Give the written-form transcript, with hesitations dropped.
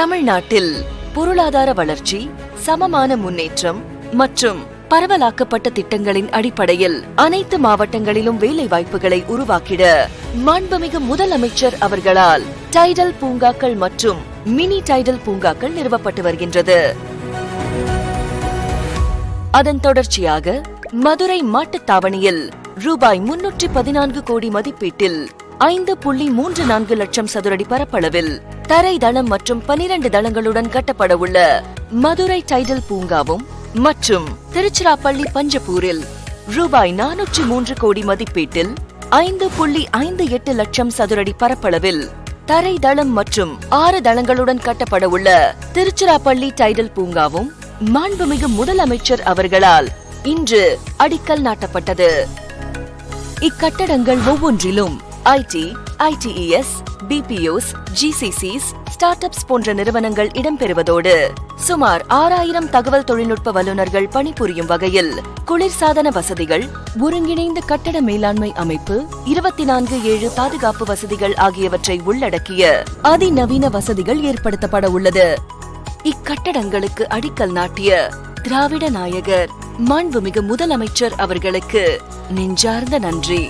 தமிழ்நாட்டில் பொருளாதார வளர்ச்சி, சமமான முன்னேற்றம் மற்றும் பரவலாக்கப்பட்ட திட்டங்களின் அடிப்படையில் அனைத்து மாவட்டங்களிலும் வேலை வாய்ப்புகளை உருவாக்கிட மாண்புமிகு முதலமைச்சர் அவர்களால் டைடல் பூங்காக்கள் மற்றும் மினி டைடல் பூங்காக்கள் நிறுவப்பட்டு வருகின்றது. அதன் தொடர்ச்சியாக மதுரை மாட்டுத்தாவணியில் ரூபாய் 314 கோடி மதிப்பீட்டில் 5.34 லட்சம் சதுரடி பரப்பளவில் தரை தளம் மற்றும் 12 தளங்களுடன் கட்டப்பட உள்ள மதுரை டைடல் பூங்காவும் மற்றும் திருச்சிராப்பள்ளி பஞ்சப்பூரில் ரூபாய் 403 கோடி மதிப்பீட்டில் 5.58 லட்சம் சதுரடி பரப்பளவில் தரை தளம் மற்றும் 6 தளங்களுடன் கட்டப்பட உள்ள திருச்சிராப்பள்ளி டைடல் பூங்காவும் மாண்புமிகு முதலமைச்சர் அவர்களால் இன்று அடிக்கல் நாட்டப்பட்டது. இக்கட்டடங்கள் ஒவ்வொன்றிலும் IT, ITES, BPOs, GCCs, startups போன்ற நிறுவனங்கள் இடம்பெறுவதோடு சுமார் 6000 தகவல் தொழில்நுட்ப வல்லுநர்கள் பணிபுரியும் வகையில் குளிர்சாதன வசதிகள், ஒருங்கிணைந்த கட்டட மேலாண்மை அமைப்பு, 24/7 பாதுகாப்பு வசதிகள் ஆகியவற்றை உள்ளடக்கிய அதிநவீன வசதிகள் ஏற்படுத்தப்பட உள்ளது. இக்கட்டடங்களுக்கு அடிக்கல் நாட்டிய திராவிட நாயகர் மாண்புமிகு முதலமைச்சர் அவர்களுக்கு நெஞ்சார்ந்த நன்றி.